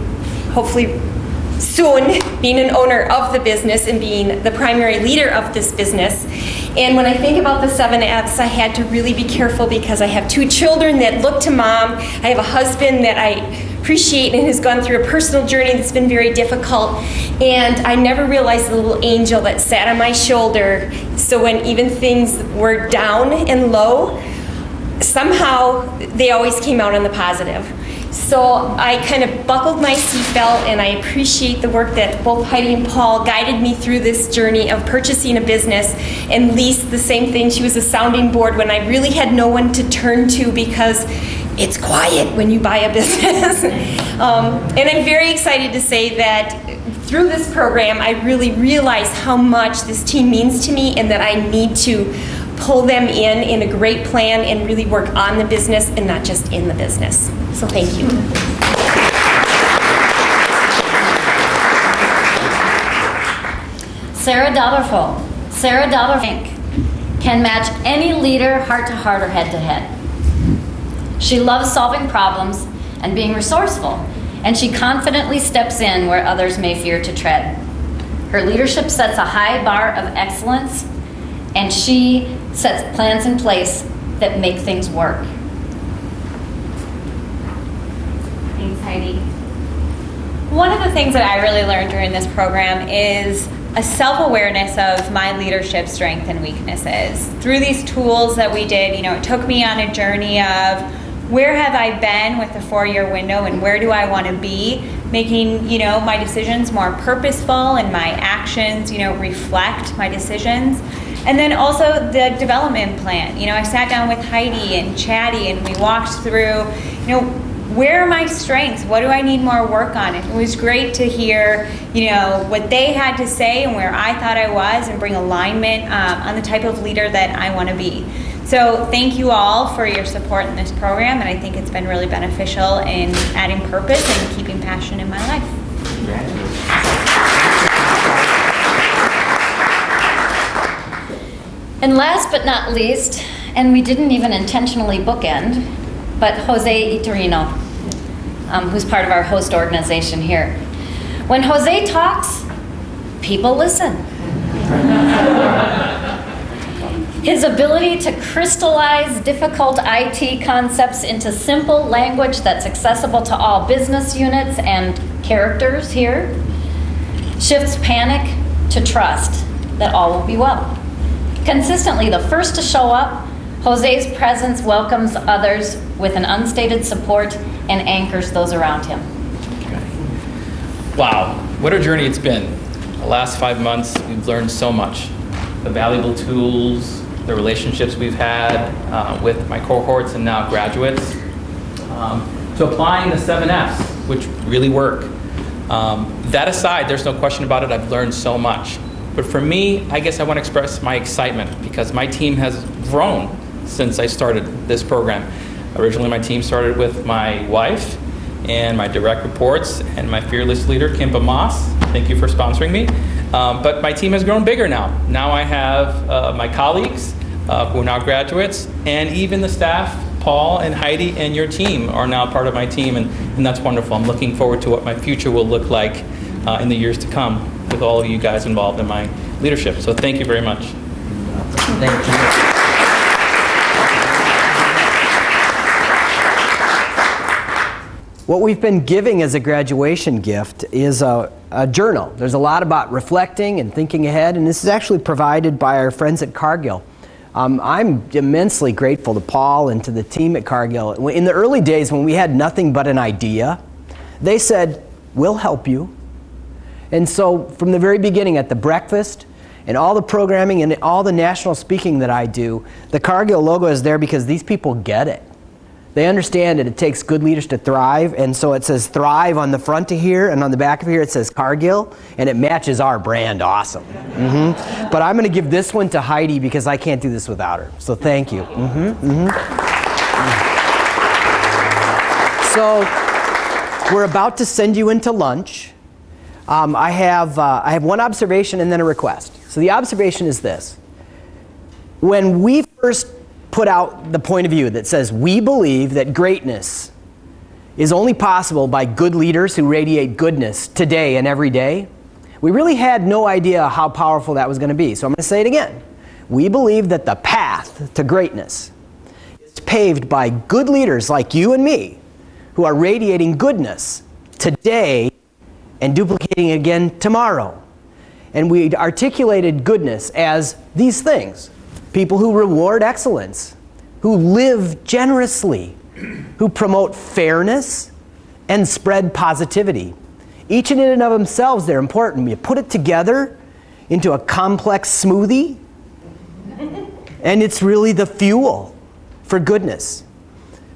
hopefully soon being an owner of the business and being the primary leader of this business. And when I think about the 7 Fs, I had to really be careful because I have 2 children that look to mom. I have a husband that I appreciate and has gone through a personal journey that's been very difficult. And I never realized the little angel that sat on my shoulder. So when even things were down and low, somehow they always came out on the positive. So I kind of buckled my seatbelt, and I appreciate the work that both Heidi and Paul guided me through this journey of purchasing a business. And Lise, the same thing. She was a sounding board when I really had no one to turn to, because it's quiet when you buy a business. And I'm very excited to say that through this program, I really realize how much this team means to me, and that I need to pull them in a great plan and really work on the business and not just in the business. So thank you. Sarah Dalberfink can match any leader heart to heart or head to head. She loves solving problems and being resourceful, and she confidently steps in where others may fear to tread. Her leadership sets a high bar of excellence, and she sets plans in place that make things work. Thanks, Heidi. One of the things that I really learned during this program is a self-awareness of my leadership strengths and weaknesses. Through these tools that we did, it took me on a journey of where have I been with the 4-year window, and where do I want to be, making, my decisions more purposeful and my actions, reflect my decisions. And then also the development plan. I sat down with Heidi and Chatty, and we walked through, where are my strengths? What do I need more work on? It was great to hear, what they had to say and where I thought I was, and bring alignment on the type of leader that I want to be. So thank you all for your support in this program, and I think it's been really beneficial in adding purpose and keeping passion in my life. And last but not least, and we didn't even intentionally bookend, but Jose Iturino, who's part of our host organization here. When Jose talks, people listen. His ability to crystallize difficult IT concepts into simple language that's accessible to all business units and characters here shifts panic to trust that all will be well. Consistently the first to show up, Jose's presence welcomes others with an unstated support and anchors those around him. Wow, what a journey it's been. The last 5 months, we've learned so much. The valuable tools, the relationships we've had with my cohorts and now graduates, to applying the 7 F's, which really work. That aside, there's no question about it, I've learned so much. But for me, I guess I want to express my excitement, because my team has grown since I started this program. Originally, my team started with my wife and my direct reports and my fearless leader, Kimpa Moss. Thank you for sponsoring me. But my team has grown bigger now. Now I have my colleagues who are now graduates, and even the staff, Paul and Heidi and your team are now part of my team, and that's wonderful. I'm looking forward to what my future will look like in the years to come with all of you guys involved in my leadership. So thank you very much. Thank you. What we've been giving as a graduation gift is a journal. There's a lot about reflecting and thinking ahead, and this is actually provided by our friends at Cargill. I'm immensely grateful to Paul and to the team at Cargill. In the early days when we had nothing but an idea, they said, we'll help you. And so from the very beginning at the breakfast and all the programming and all the national speaking that I do, the Cargill logo is there because these people get it. They understand that it takes good leaders to thrive, and so it says thrive on the front of here, and on the back of here it says Cargill, and it matches our brand awesome. But I'm going to give this one to Heidi because I can't do this without her. So thank you. So we're about to send you into lunch. I have one observation and then a request. So the observation is this. When we first put out the point of view that says we believe that greatness is only possible by good leaders who radiate goodness today and every day, we really had no idea how powerful that was going to be. So I'm going to say it again. We believe that the path to greatness is paved by good leaders like you and me who are radiating goodness today and duplicating it again tomorrow. And we articulated goodness as these things. People who reward excellence, who live generously, who promote fairness and spread positivity. Each in and of themselves, they're important. You put it together into a complex smoothie, and it's really the fuel for goodness.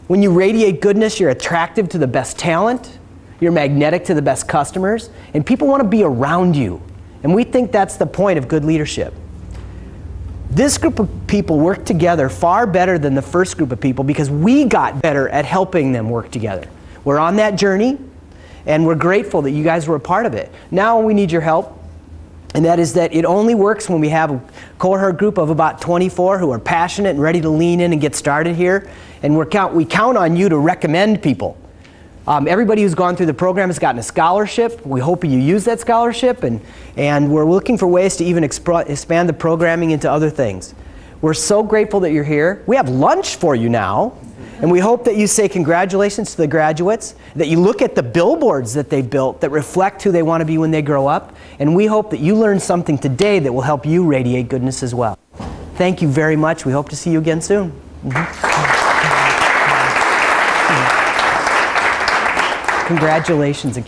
When you radiate goodness, you're attractive to the best talent, you're magnetic to the best customers, and people want to be around you. And we think that's the point of good leadership. This group of people work together far better than the first group of people because we got better at helping them work together. We're on that journey, and we're grateful that you guys were a part of it. Now we need your help, and that is that it only works when we have a cohort group of about 24 who are passionate and ready to lean in and get started here. And we count on you to recommend people. Everybody who's gone through the program has gotten a scholarship. We hope you use that scholarship, and we're looking for ways to even expand the programming into other things. We're so grateful that you're here. We have lunch for you now, and we hope that you say congratulations to the graduates, that you look at the billboards that they built that reflect who they want to be when they grow up, and we hope that you learn something today that will help you radiate goodness as well. Thank you very much. We hope to see you again soon. Congratulations again.